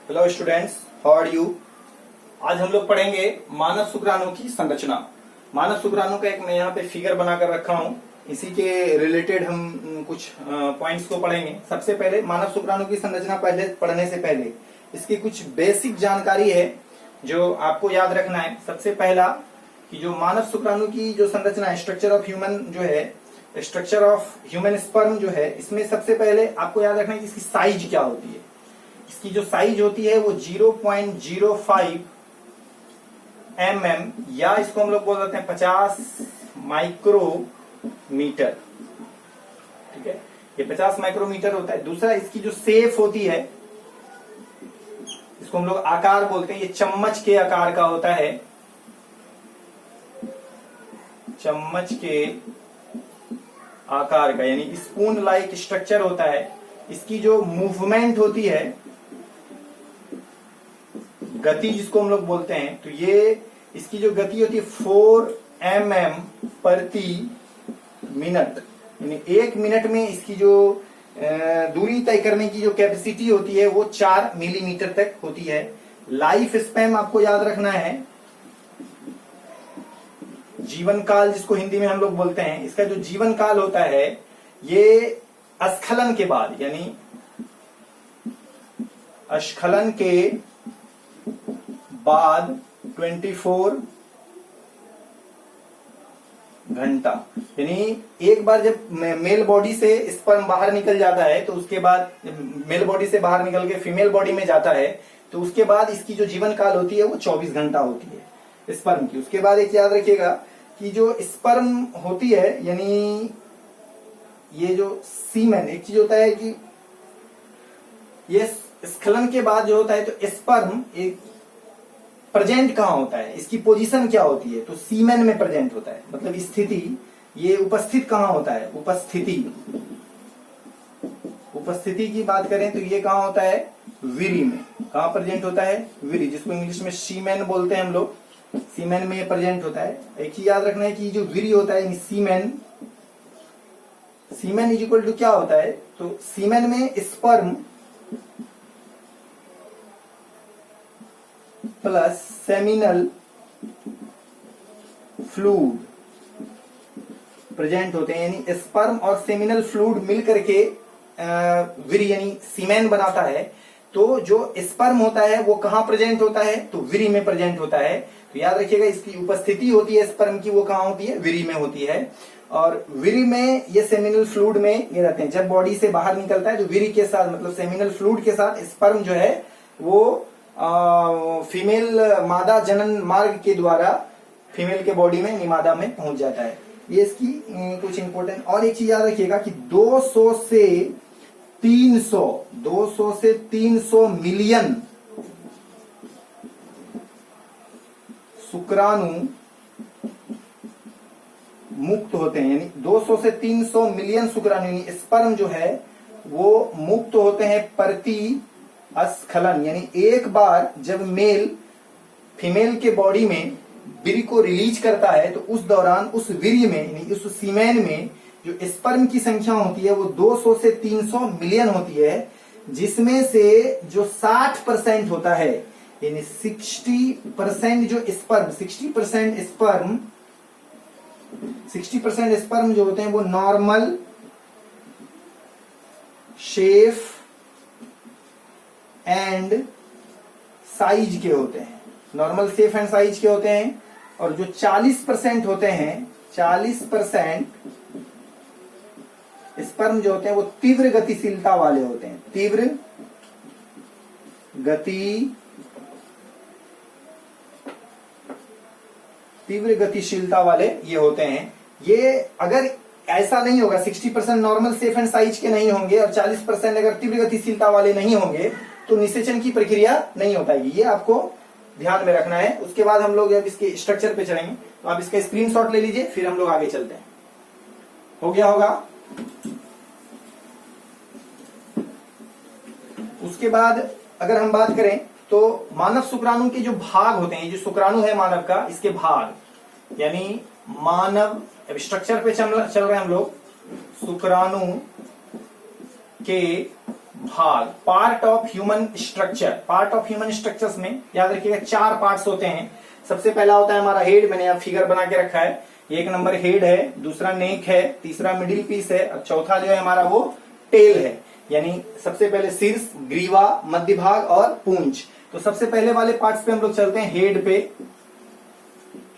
Hello students, how are you. आज हम लोग पढ़ेंगे मानव शुक्राणु की संरचना। मानव शुक्राणु का एक मैं यहाँ पे फिगर बनाकर रखा हूँ, इसी के रिलेटेड हम कुछ पॉइंट्स को पढ़ेंगे। सबसे पहले मानव शुक्राणु की संरचना पढ़ने से पहले इसकी कुछ बेसिक जानकारी है जो आपको याद रखना है। सबसे पहला कि जो मानव शुक्राणु की जो संरचना है, स्ट्रक्चर ऑफ ह्यूमन जो है, स्ट्रक्चर ऑफ ह्यूमन स्पर्म जो है, इसमें सबसे पहले आपको याद रखना है कि इसकी साइज क्या होती है। इसकी जो साइज होती है वो 0.05 mm या इसको हम लोग बोल देते हैं 50 माइक्रोमीटर। ठीक है, ये 50 माइक्रोमीटर होता है। दूसरा, इसकी जो शेप होती है, इसको हम लोग आकार बोलते हैं, ये चम्मच के आकार का होता है। चम्मच के आकार का यानी स्पून लाइक स्ट्रक्चर होता है। इसकी जो मूवमेंट होती है, गति जिसको हम लोग बोलते हैं, तो ये इसकी जो गति होती है 4 mm प्रति मिनट, यानी 1 मिनट में इसकी जो दूरी तय करने की जो कैपेसिटी होती है वो 4 मिलीमीटर तक होती है। लाइफ स्पैन आपको याद रखना है, जीवन काल जिसको हिंदी में हम लोग बोलते हैं, इसका जो जीवन काल होता है ये स्खलन के बाद, यानी स्खलन के बाद 24 घंटा, यानी एक बार जब मेल बॉडी से स्पर्म बाहर निकल जाता है तो उसके बाद मेल बॉडी से बाहर निकल के फीमेल बॉडी में जाता है तो उसके बाद इसकी जो जीवन काल होती है वो 24 घंटा होती है स्पर्म की। उसके बाद एक याद रखिएगा कि जो स्पर्म होती है, यानी ये जो सीमेन, एक चीज होता है कि ये स्खलन के बाद जो होता है तो स्पर्म एक प्रेजेंट कहां होता है, इसकी पोजीशन क्या होती है, तो सीमेन में प्रेजेंट होता है, मतलब स्थिति, ये उपस्थित कहां होता है, उपस्थिति की बात करें तो ये कहां होता है, वीरी में। कहां प्रेजेंट होता है, वीरी, जिसको इंग्लिश में सीमेन बोलते हैं हम लोग, सीमेन में प्रेजेंट होता है। एक चीज याद रखना है कि जो वीरी होता है सीमेन इज इक्वल टू क्या होता है, तो सीमेन में sperm plus seminal fluid present होते हैं, यानी स्पर्म और सेमिनल फ्लूइड मिलकर के वीरी यानी सीमेन बनाता है। तो जो स्पर्म होता है वो कहां प्रेजेंट होता है, तो वीरी में प्रेजेंट होता है। तो याद रखिएगा इसकी उपस्थिति होती है स्पर्म की, वो कहां होती है, वीरी में होती है। और वीरी में ये सेमिनल फ्लूइड में ये रहते हैं। जब बॉडी से बाहर निकलता है तो वीरी के साथ, मतलब सेमिनल फ्लूइड के साथ स्पर्म जो है वो फीमेल मादा जनन मार्ग के द्वारा फीमेल के बॉडी में निमादा में पहुंच जाता है। ये इसकी कुछ इंपॉर्टेंट। और एक चीज याद रखिएगा कि 200 से 300 मिलियन शुक्राणु मुक्त होते हैं, यानी 200 से 300 मिलियन शुक्राणु यानी स्पर्म जो है वो मुक्त होते हैं प्रति स्खलन, यानी एक बार जब मेल फीमेल के बॉडी में वीर्य को रिलीज करता है तो उस दौरान उस वीर्य में, यानी उस सीमेन में जो स्पर्म की संख्या होती है वो 200 से 300 मिलियन होती है, जिसमें से जो 60% होता है, यानी 60% जो स्पर्म 60% स्पर्म जो होते हैं वो नॉर्मल शेप एंड साइज के होते हैं, नॉर्मल शेप एंड साइज के होते हैं। और जो 40% होते हैं, 40% स्पर्म जो होते हैं वो तीव्र गतिशीलता वाले होते हैं, तीव्र गतिशीलता वाले ये होते हैं। ये अगर ऐसा नहीं होगा, 60% नॉर्मल शेप एंड साइज के नहीं होंगे और 40% अगर तीव्र गतिशीलता वाले नहीं होंगे तो निषेचन की प्रक्रिया नहीं हो पाएगी। ये आपको ध्यान में रखना है। उसके बाद हम लोग जब इसके स्ट्रक्चर पे चलेंगे तो आप इसका स्क्रीनशॉट ले लीजिए, फिर हम लोग आगे चलते हैं। हो गया होगा। उसके बाद अगर हम बात करें तो मानव शुक्राणु के जो भाग होते हैं, जो शुक्राणु है मानव का, इसके भाग, यानी मानव स्ट्रक्चर पे चल रहे हैं हम लोग, शुक्राणु के भाग, part of human structure. Part of human structures में याद रखिएगा 4 पार्ट्स होते हैं। सबसे पहला होता है हमारा हेड, मैंने यहाँ फिगर बना के रखा है। एक नंबर हेड है, दूसरा नेक है, तीसरा मिडिल पीस है और चौथा जो है हमारा वो टेल है। यानी सबसे पहले शीर्ष, ग्रीवा, मध्य भाग और पूंछ। तो सबसे पहले वाले पार्ट्स पे हम लोग चलते हैं, हेड पे।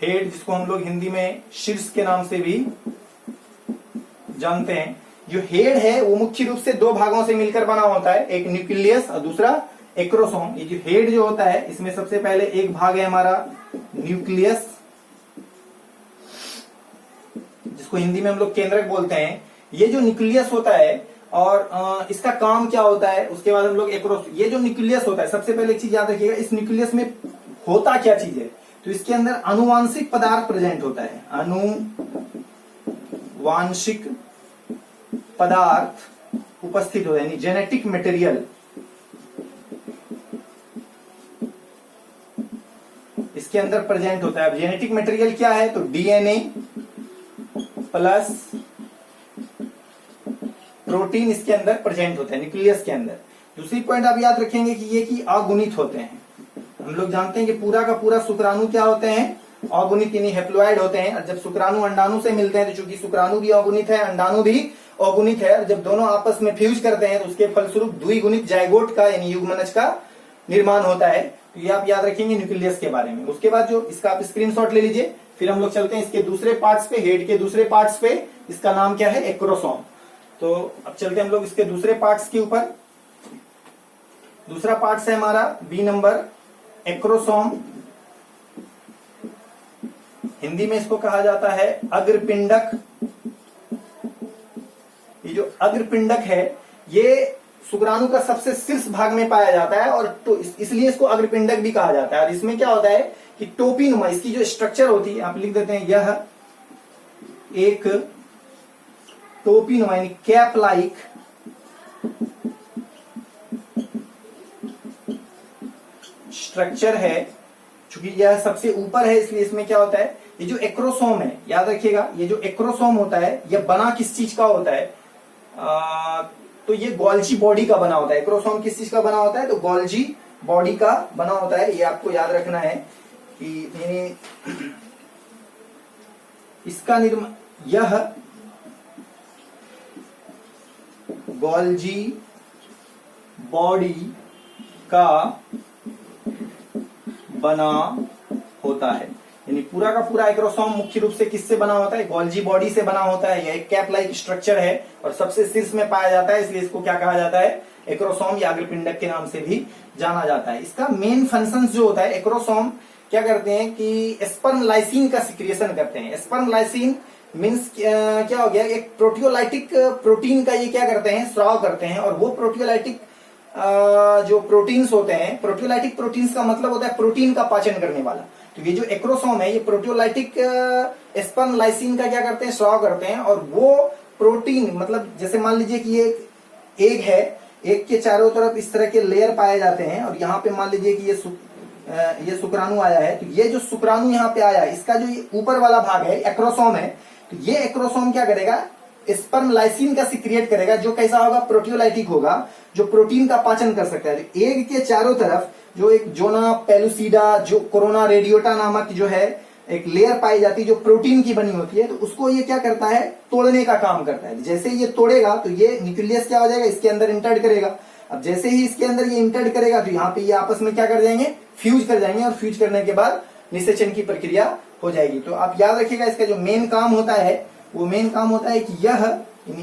हेड जिसको हम लोग हिंदी में शीर्ष के नाम से भी जानते हैं। जो हेड है वो मुख्य रूप से 2 भागों से मिलकर बना होता है, एक न्यूक्लियस और दूसरा एक्रोसोम। ये जो हेड जो होता है इसमें सबसे पहले एक भाग है हमारा न्यूक्लियस, जिसको हिंदी में हम लोग केंद्रक बोलते हैं। ये जो न्यूक्लियस होता है और इसका काम क्या होता है, उसके बाद हम लोग ये जो न्यूक्लियस होता है, सबसे पहले एक चीज याद रखिएगा, इस न्यूक्लियस में होता क्या चीज है। तो इसके अंदर आनुवांशिक पदार्थ प्रेजेंट होता है, आनुवांशिक पदार्थ उपस्थित होता है, यानी जेनेटिक मटेरियल इसके अंदर प्रेजेंट होता है। अब जेनेटिक मटेरियल क्या है, तो डीएनए प्लस प्रोटीन इसके अंदर प्रेजेंट होता है न्यूक्लियस के अंदर। दूसरी पॉइंट आप याद रखेंगे कि ये कि अगुणित होते हैं। हम लोग जानते हैं कि पूरा का पूरा शुक्राणु क्या होते हैं, अगुणित यानी हैप्लॉइड होते हैं। और जब शुक्राणु अंडाणु से मिलते हैं, तो चूंकि शुक्राणु भी अगुणित है, अंडाणु भी अगुणित है, और जब दोनों आपस में फ्यूज करते हैं तो उसके फलस्वरूप द्विगुणित जायगोट का यानी युग्मनज का निर्माण होता है। तो ये आप याद रखेंगे न्यूक्लियस के बारे में। उसके बाद जो इसका आप स्क्रीनशॉट ले लीजिए। फिर हम लोग चलते हैं इसके दूसरे पार्ट्स पे, हेड के दूसरे पार्ट्स पे। इसका नाम क्या है, एक्रोसोम। तो अब चलते हैं हम लोग इसके दूसरे पार्ट्स के ऊपर। दूसरा पार्ट्स है हमारा बी नंबर, एक्रोसोम। हिंदी में इसको कहा जाता है अग्रपिंडक। ये जो अग्रपिंडक है ये शुक्राणु का सबसे शीर्ष भाग में पाया जाता है, और तो इसलिए इसको अग्रपिंडक भी कहा जाता है। और इसमें क्या होता है कि टोपी नुमा इसकी जो स्ट्रक्चर होती है, आप लिख देते हैं यह एक टोपी नुमा यानी कैप लाइक स्ट्रक्चर है। चूंकि यह सबसे ऊपर है इसलिए इसमें क्या होता है, ये जो एक्रोसोम है, याद रखिएगा, ये जो एक्रोसोम होता है यह बना किस चीज का होता है, तो ये गोल्जी बॉडी का बना होता है। एक्रोसोम किस चीज का बना होता है, तो गोल्जी बॉडी का बना होता है। ये आपको याद रखना है कि इसका निर्माण, यह गोल्जी बॉडी का बना होता है। यानी पूरा का पूरा एक्रोसोम मुख्य रूप से किससे बना होता है, गोल्जी बॉडी से बना होता है। यह एक कैप लाइक स्ट्रक्चर है और सबसे शीर्ष में पाया जाता है, इसलिए इसको क्या कहा जाता है, एक्रोसोम या अग्रपिंडक के नाम से भी जाना जाता है। इसका मेन फंक्शन जो होता है, एक्रोसोम क्या करते हैं कि स्पर्म लाइसिन का सिक्रिएशन करते हैं। स्पर्म लाइसिन मीन्स क्या हो गया, एक प्रोटियोलाइटिक प्रोटीन का ये क्या करते हैं, स्राव करते हैं। और वो प्रोटियोलाइटिक जो प्रोटीन्स होते हैं, प्रोटियोलाइटिक प्रोटीन्स का मतलब होता है प्रोटीन का पाचन करने वाला। तो ये जो एक्रोसोम है ये प्रोटियोलाइटिक स्पर्म लाइसिन का क्या करते हैं, स्राव करते हैं। और वो प्रोटीन मतलब जैसे मान लीजिए कि ये एग है, एग के चारों तरफ इस तरह के लेयर पाए जाते हैं, और यहाँ पे मान लीजिए कि ये शुक्राणु आया है। तो ये जो शुक्राणु यहाँ पे आया है, इसका जो ये ऊपर वाला भाग है एक्रोसोम है, तो ये एक्रोसोम क्या करेगा, स्पर्म लाइसिन का सिक्रिएट करेगा, जो कैसा होगा, प्रोटियोलाइटिक होगा, जो प्रोटीन का पाचन कर सकता है। एग के चारों तरफ जो एक जोना पेलुसिडा, जो कोरोना रेडियोटा नामक जो है एक लेयर पाई जाती है जो प्रोटीन की बनी होती है, तो उसको ये क्या करता है, तोड़ने का काम करता है। जैसे ये तोड़ेगा तो ये न्यूक्लियस क्या हो जाएगा, इसके अंदर इंटर्ड करेगा। अब जैसे ही इसके अंदर ये इंटर्ड करेगा तो यहाँ पे ये आपस में क्या कर जाएंगे, फ्यूज कर जाएंगे, और फ्यूज करने के बाद निषेचन की प्रक्रिया हो जाएगी। तो आप याद रखिएगा इसका जो मेन काम होता है, वो मेन काम होता है कि यह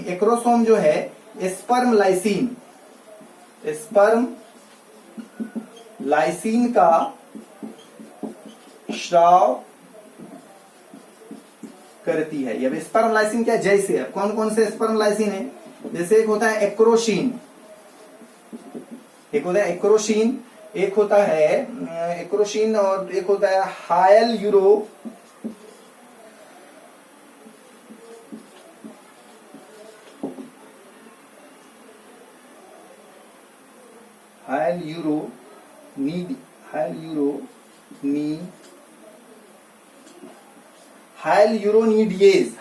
एक्रोसोम जो है स्पर्म लाइसिन का स्राव करती है। ये स्पर्म लाइसिन क्या, जैसे कौन कौन से स्पर्म लाइसिन है, जैसे एक होता है एक्रोशीन, एक होता है एक्रोशीन, एक होता है एक्रोशीन, और एक होता है हायल यूरो, हायल यूरोनीडिएज,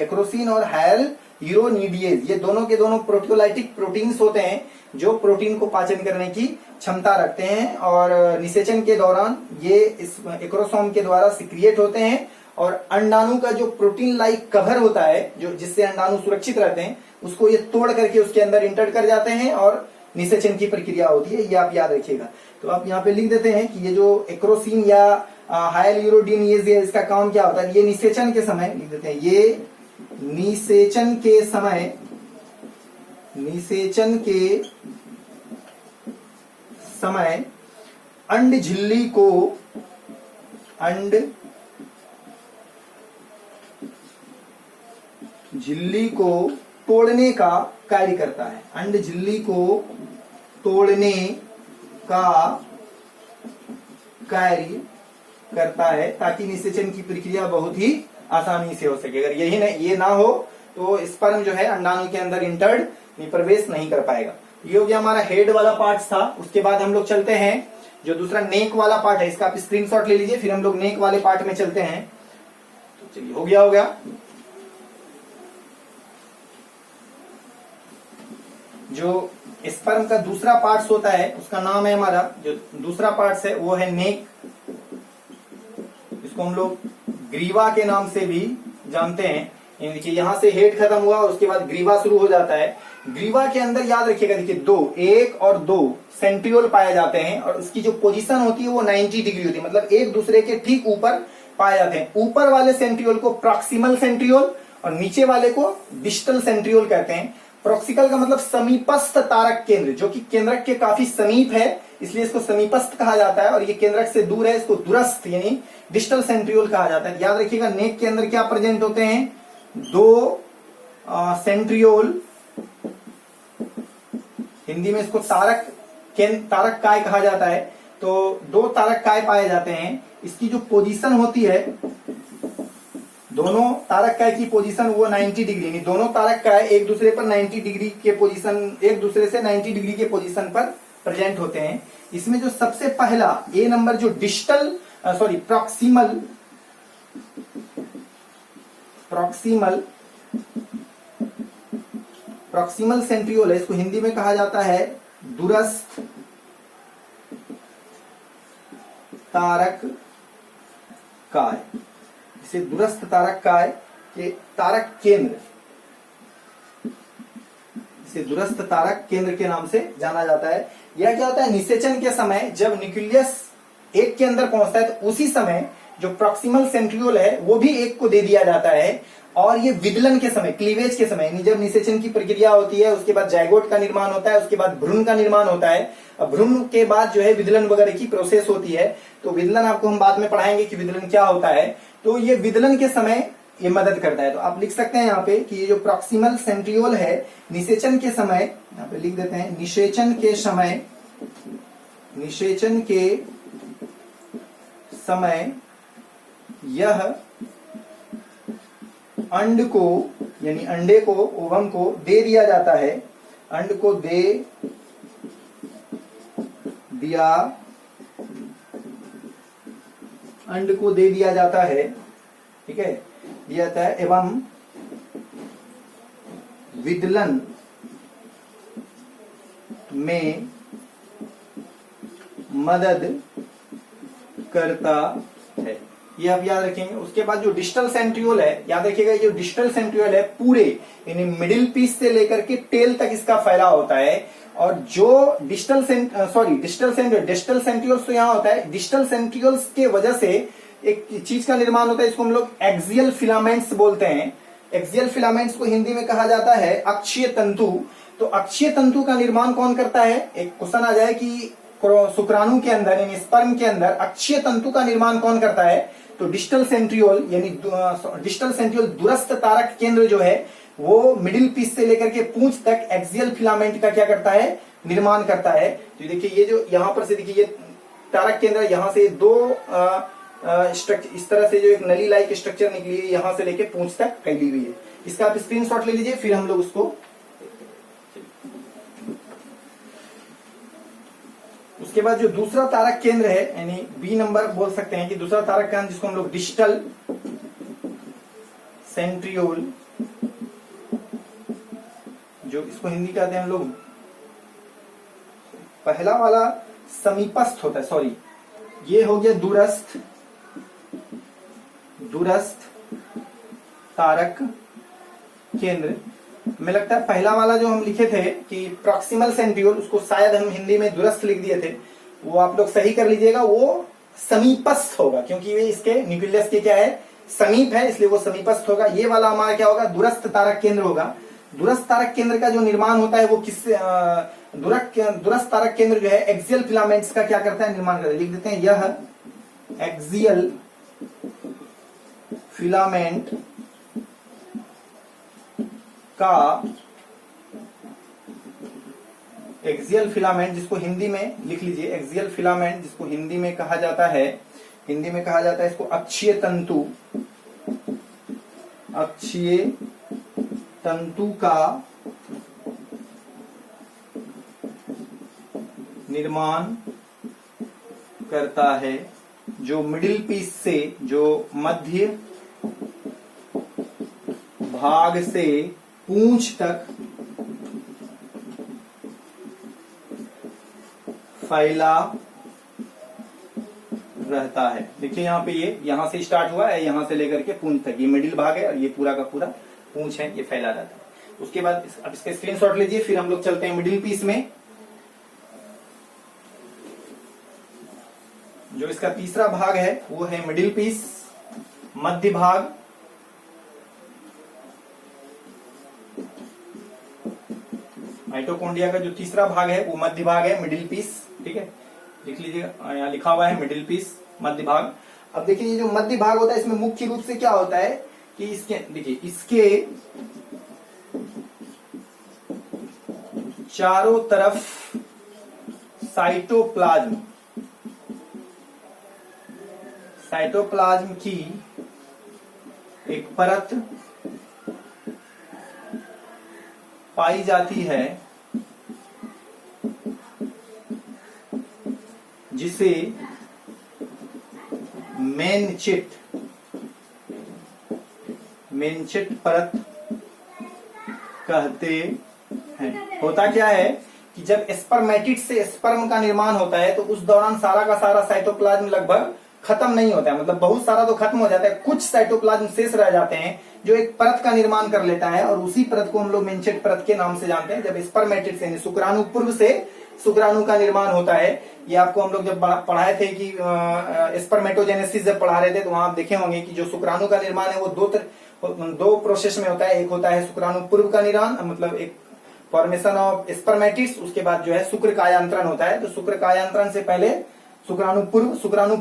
एक्रोसिन और हायल यूरोनीडिएज, ये दोनों के दोनों प्रोटियोलाइटिक प्रोटीन्स होते हैं जो प्रोटीन को पाचन करने की क्षमता रखते हैं, और निषेचन के दौरान ये इस एक्रोसोम के द्वारा सिक्रिएट होते हैं, और अंडाणु का जो प्रोटीन लाइक कवर होता है जो जिससे अंडाणु सुरक्षित रहते हैं उसको ये तोड़ करके उसके अंदर इंटर कर जाते हैं और निषेचन की प्रक्रिया होती है। ये आप याद रखिएगा। तो आप यहाँ पे लिख देते हैं कि ये जो एक्रोसीन या हायल यूरोडीनिएज है, इसका काम क्या होता है। ये निषेचन के समय लिख देते हैं, ये निषेचन के समय अंड झिल्ली को तोड़ने का कार्य करता है। अंड झिल्ली को तोड़ने का कार्य करता है ताकि निषेचन की प्रक्रिया बहुत ही आसानी से हो सके। अगर ये ना हो तो स्पर्म जो है अंडाणु के अंदर इंटर्ड प्रवेश नहीं कर पाएगा। ये हो गया हमारा हेड वाला पार्ट था। उसके बाद हम लोग चलते हैं जो दूसरा नेक वाला पार्ट है, इसका आप स्क्रीनशॉट ले लीजिए, फिर हम लोग नेक वाले पार्ट में चलते हैं। तो चलिए हो गया जो स्पर्म का दूसरा पार्ट्स होता है उसका नाम है हमारा, जो दूसरा पार्ट्स है वो है नेक। इसको हम लोग ग्रीवा के नाम से भी जानते हैं। देखिए यहाँ से हेड खत्म हुआ और उसके बाद ग्रीवा शुरू हो जाता है। ग्रीवा के अंदर याद रखिएगा, देखिए एक और दो सेंट्रियोल पाए जाते हैं और उसकी जो पोजीशन होती है वो 90 डिग्री होती है, मतलब एक दूसरे के ठीक ऊपर पाए जाते हैं। ऊपर वाले सेंट्रियोल को प्रॉक्सिमल सेंट्रियोल और नीचे वाले को डिस्टल सेंट्रियोल कहते हैं। प्रॉक्सिकल का मतलब समीपस्थ तारक केंद्र, जो कि केंद्रक के काफी समीप है इसलिए इसको समीपस्थ कहा जाता है, और ये केंद्रक से दूर है इसको दूरस्थ यानी डिस्टल सेंट्रियोल कहा जाता है। याद रखिएगा नेक के अंदर क्या प्रेजेंट होते हैं, दो सेंट्रियोल, हिंदी में इसको तारक काय कहा जाता है। तो दो तारक काय पाए जाते हैं। इसकी जो पोजीशन होती है, दोनों तारक काय की पोजीशन वो 90 डिग्री, यानी दोनों तारक काय एक दूसरे पर 90 डिग्री के पोजीशन, एक दूसरे से 90 डिग्री के पोजीशन पर प्रेजेंट होते हैं। इसमें जो सबसे पहला ए नंबर जो प्रॉक्सिमल सेंट्रियोल है, इसको हिंदी में कहा जाता है दूरस्थ तारक काय। इसे दूरस्थ तारक काय के तारक केंद्र, इसे दूरस्थ तारक केंद्र के नाम से जाना जाता है। यह क्या होता है, निषेचन के समय जब न्यूक्लियस एक के अंदर पहुंचता है तो उसी समय जो प्रॉक्सिमल सेंट्रियोल है वो भी एक को दे दिया जाता है, और ये विदलन के समय, क्लीवेज के समय, जब निषेचन की प्रक्रिया होती है उसके बाद जायगोट का निर्माण होता है, उसके बाद भ्रूण का निर्माण होता है। अब भ्रूण के बाद जो है विदलन वगैरह की प्रोसेस होती है। तो विदलन आपको हम बाद में पढ़ाएंगे कि विदलन क्या होता है। तो ये विदलन के समय ये मदद करता है। तो आप लिख सकते हैं यहाँ पे कि ये जो प्रॉक्सिमल सेंट्रियोल है निषेचन के समय, यहाँ पे लिख देते हैं निषेचन के समय यह अंड को यानी अंडे को, ओवम को दे दिया जाता है, अंड को दे दिया जाता है, ठीक है, दिया जाता है, एवं विदलन में मदद करता है। ये आप याद रखेंगे। उसके बाद जो डिस्टल सेंट्रियोल है, याद रखिएगा ये जो डिस्टल सेंट्रियोल है पूरे यानी मिडिल पीस से लेकर के टेल तक इसका फैलाव होता है। और जो डिस्टल सेंट्रियोल्स तो यहाँ होता है, डिस्टल सेंट्रियोल्स के वजह से एक चीज का निर्माण होता है, इसको हम लोग एक्सियल फिलामेंट्स बोलते हैं। एक्सियल फिलामेंट्स को हिंदी में कहा जाता है अक्षीय तंतु। तो अक्षीय तंतु का निर्माण कौन करता है, एक क्वेश्चन आ जाए कि शुक्राणु के अंदर यानी स्पर्म के अंदर अक्षीय तंतु का निर्माण कौन करता है, तो डिस्टल सेंट्रियोल यानी डिस्टल सेंट्रियोल दूरस्थ तारक केंद्र जो है वो मिडिल पीस से लेकर के पूंछ तक एक्सियल फिलामेंट का क्या करता है, निर्माण करता है। तो देखिए ये जो यहाँ पर से देखिए ये तारक केंद्र, यहाँ से दो स्ट्रक्चर, इस तरह से जो एक नली लाइक स्ट्रक्चर निकली है यहाँ से लेके पूंछ तक फैली हुई है। इसका आप स्क्रीनशॉट ले लीजिए, फिर हम लोग उसको उसके बाद जो दूसरा तारक केंद्र है यानी बी नंबर बोल सकते हैं कि दूसरा तारक केंद्र जिसको हम लोग डिस्टल सेंट्रियोल जो इसको हिंदी कहते हैं हम लोग, पहला वाला समीपस्थ होता है, सॉरी ये हो गया दूरस्थ, दूरस्थ तारक केंद्र। हमें लगता है पहला वाला जो हम लिखे थे कि प्रॉक्सिमल सेंट्रियोल, उसको शायद हम हिंदी में दूरस्थ लिख दिए थे, वो आप लोग सही कर लीजिएगा, वो समीपस्थ होगा क्योंकि ये इसके न्यूक्लियस के क्या है, समीप है, इसलिए वो समीपस्थ होगा। ये वाला हमारा क्या होगा, दूरस्थ तारक केंद्र होगा। दूरस्थ तारक केंद्र का जो निर्माण होता है वो किस दूरस्थ तारक केंद्र जो है एक्सियल फिलामेंट्स का क्या करता है, निर्माण करता है। लिख देते हैं, यह एक्सियल फिलामेंट का, एक्सियल फिलामेंट जिसको हिंदी में लिख लीजिए, एक्सियल फिलामेंट जिसको हिंदी में कहा जाता है, हिंदी में कहा जाता है इसको अक्षीय तंतु, अक्षीय तंतु का निर्माण करता है, जो मिडिल पीस से, जो मध्य भाग से पूंछ तक फैला रहता है। देखिए यहाँ पे ये यहां से स्टार्ट हुआ है, यहां से लेकर के पूंछ तक, ये मिडिल भाग है और ये पूरा का पूरा पूंछ है, ये फैला रहता है। उसके बाद अब इसका स्क्रीनशॉट लीजिए, फिर हम लोग चलते हैं मिडिल पीस में। जो इसका तीसरा भाग है वो है मिडिल पीस, मध्य भाग। माइटोकॉन्ड्रिया का जो तीसरा भाग है वो मध्य भाग है, मिडिल पीस, ठीक है, लिख लीजिएगा, यहाँ लिखा हुआ है मिडिल पीस, मध्य भाग। अब देखिए ये जो मध्य भाग होता है इसमें मुख्य रूप से क्या होता है कि इसके, देखिए इसके चारों तरफ साइटोप्लाज्म, साइटोप्लाज्म की एक परत पाई जाती है जिसे मेनचिट, मेनचिट परत कहते हैं। होता क्या है कि जब स्पर्मेटिड से स्पर्म का निर्माण होता है तो उस दौरान सारा का सारा साइटोप्लाज्म लगभग खत्म नहीं होता है, मतलब बहुत सारा तो खत्म हो जाता है, कुछ साइटोप्लाज्म शेष रह जाते हैं जो एक परत का निर्माण कर लेता है और उसी परत को हम लोग मेनचेट परत के नाम से जानते हैं। जब स्पर्मेटिड से शुक्राणु पूर्व से शुक्राणु का निर्माण होता है, ये आपको हम लोग जब पढ़ाए थे कि स्पर्मेटोजेनेसिस जब पढ़ा रहे थे तो वहां आप देखे होंगे कि जो शुक्राणु का निर्माण है वो दो प्रोसेस में होता है। एक होता है शुक्राणु पूर्व का निर्माण, मतलब एक फॉर्मेशन ऑफ स्पर्मेटिड्स, उसके बाद जो है शुक्र कायांतरण होता है। तो शुक्र कायांतरण से पहले शुक्राणु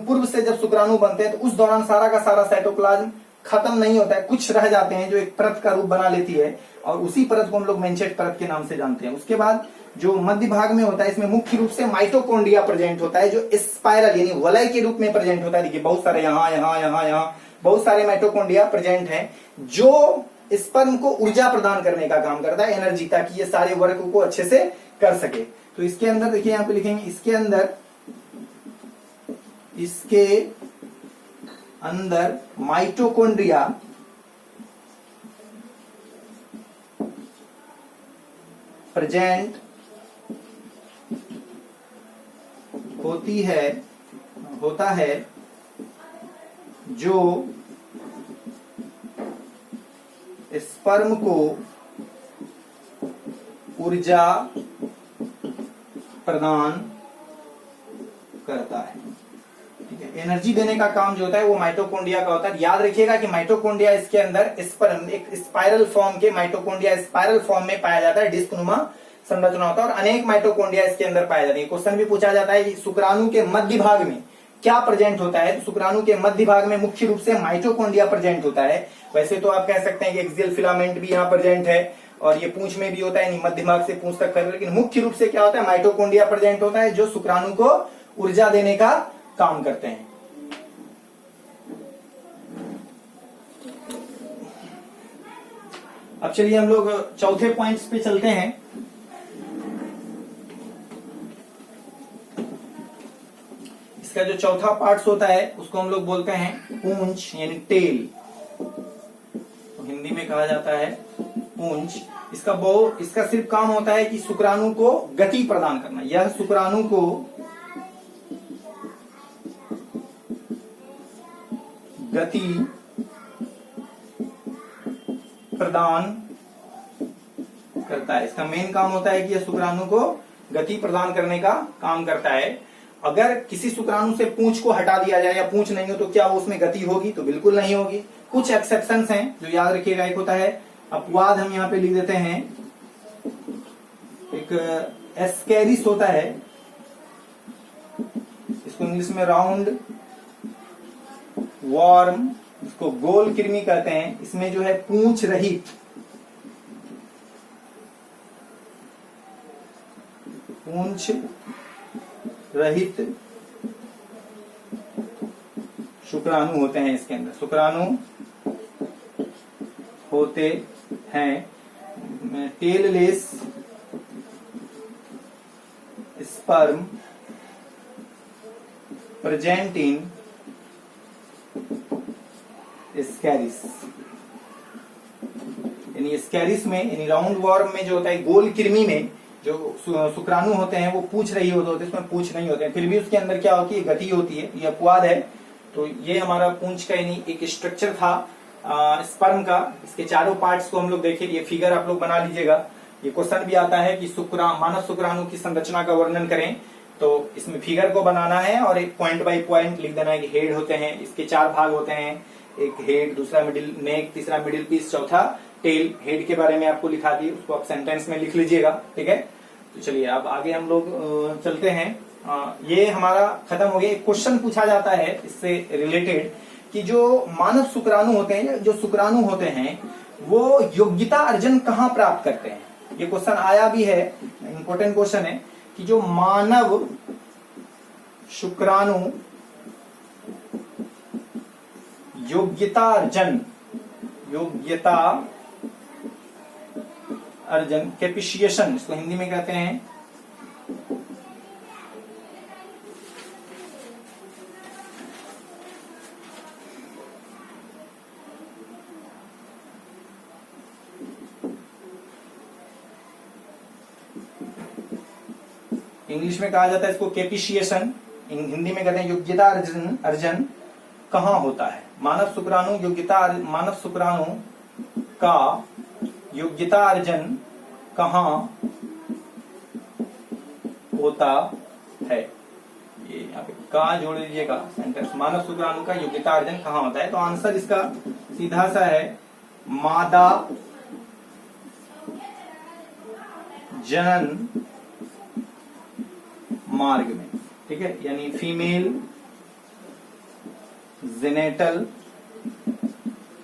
पूर्व से जब शुक्राणु बनते हैं तो उस दौरान सारा का सारा साइटोप्लाज्म खत्म नहीं होता है, कुछ रह जाते हैं जो एक परत का रूप बना लेती है और उसी परत को हम लोग मेनचेट परत के नाम से जानते हैं। उसके बाद जो मध्य भाग में होता है इसमें मुख्य रूप से माइटोकॉन्ड्रिया प्रेजेंट होता है जो स्पाइरल यानी वलय के रूप में प्रेजेंट होता है। देखिए बहुत सारे यहाँ बहुत सारे माइटोकॉन्ड्रिया प्रेजेंट हैं जो स्पर्म को ऊर्जा प्रदान करने का काम करता है, एनर्जी, ताकि ये सारे वर्क को अच्छे से कर सके। तो इसके अंदर देखिए यहाँ पे लिखेंगे, इसके अंदर माइटोकॉन्ड्रिया प्रेजेंट होता है जो स्पर्म को ऊर्जा प्रदान करता है, ठीक है। एनर्जी देने का काम जो होता है वो माइटोकॉन्ड्रिया का होता है। याद रखिएगा कि माइटोकॉन्ड्रिया इसके अंदर स्पर्म एक स्पाइरल फॉर्म के माइटोकॉन्ड्रिया स्पाइरल फॉर्म में पाया जाता है, डिस्कनुमा संरचना होता है और अनेक माइटोकॉन्ड्रिया इसके अंदर पाए जाते हैं। क्वेश्चन भी पूछा जाता है कि शुक्राणु के मध्य भाग में क्या प्रेजेंट होता है, तो शुक्राणु के मध्य भाग में मुख्य रूप से माइटोकॉन्ड्रिया प्रेजेंट होता है। वैसे तो आप कह सकते हैं कि एक्सियल फिलामेंट भी यहाँ प्रेजेंट है और ये पूंछ में भी होता है, मध्य भाग से पूंछ तक कर, लेकिन मुख्य रूप से क्या होता है, माइटोकॉन्ड्रिया प्रेजेंट होता है जो शुक्राणु को ऊर्जा देने का काम करते हैं। अब चलिए हम लोग चौथे पॉइंट्स पे चलते हैं। इसका जो चौथा पार्ट्स होता है उसको हम लोग बोलते हैं पूंछ यानी टेल, तो हिंदी में कहा जाता है पूंछ। इसका सिर्फ काम होता है कि शुक्राणु को गति प्रदान करना। यह शुक्राणु को गति प्रदान करता है। इसका मेन काम होता है कि यह शुक्राणु को गति प्रदान करने का काम करता है। अगर किसी शुक्राणु से पूंछ को हटा दिया जाए या पूंछ नहीं हो तो क्या वो उसमें गति होगी? तो बिल्कुल नहीं होगी। कुछ एक्सेप्शंस हैं जो याद रखिएगा। एक होता है अपवाद, हम यहाँ पे लिख देते हैं। एक एस्केरिस होता है, इसको इंग्लिश में राउंड वॉर्म, इसको गोल कृमि कहते हैं। इसमें जो है पूंछ रहित शुक्राणु होते हैं। इसके अंदर शुक्राणु होते हैं। Tailless sperm present in स्कैरिस। यानी स्कैरिस में, यानी राउंड वॉर्म में जो होता है, गोल कृमि में जो शुक्राणु होते हैं वो पूछ रही होते हैं, इसमें पूछ नहीं होते हैं, फिर भी उसके अंदर क्या होती है? गति होती है। ये अपवाद है। तो ये हमारा पूंछ का यानी एक स्ट्रक्चर था स्पर्म का। इसके चारों पार्ट्स को हम लोग देखें। ये फिगर आप लोग बना लीजिएगा। ये क्वेश्चन भी आता है कि मानव शुक्राणु की संरचना का वर्णन करें, तो इसमें फिगर को बनाना है और एक पॉइंट बाय पॉइंट लिख देना है कि हेड होते हैं, इसके 4 भाग होते हैं। एक हेड, दूसरा मिडिल नेक, तीसरा मिडिल पीस, चौथा टेल। हेड के बारे में आपको लिखा दी, उसको आप सेंटेंस में लिख लीजिएगा। ठीक है, तो चलिए अब आगे हम लोग चलते हैं। ये हमारा खत्म हो गया। एक क्वेश्चन पूछा जाता है इससे रिलेटेड कि जो मानव शुक्राणु होते हैं, जो शुक्राणु होते हैं, वो योग्यता अर्जन कहाँ प्राप्त करते हैं? ये क्वेश्चन आया भी है, इंपॉर्टेंट क्वेश्चन है कि जो मानव शुक्राणु योग्यता अर्जन कैपिशिएशन, इसको हिंदी में कहते हैं। इंग्लिश में कहा जाता है इसको कैपिशिएशन, हिंदी में कहते हैं योग्यता अर्जन कहाँ होता है? मानव शुक्राणु का योग्यता अर्जन कहाँ होता है? ये यहाँ पे का जोड़ लीजिएगा सेंटेंस। मानव शुक्राणु का योग्यता अर्जन कहाँ होता है? तो आंसर इसका सीधा सा है मादा जनन मार्ग में। ठीक है, यानी फीमेल जेनेटल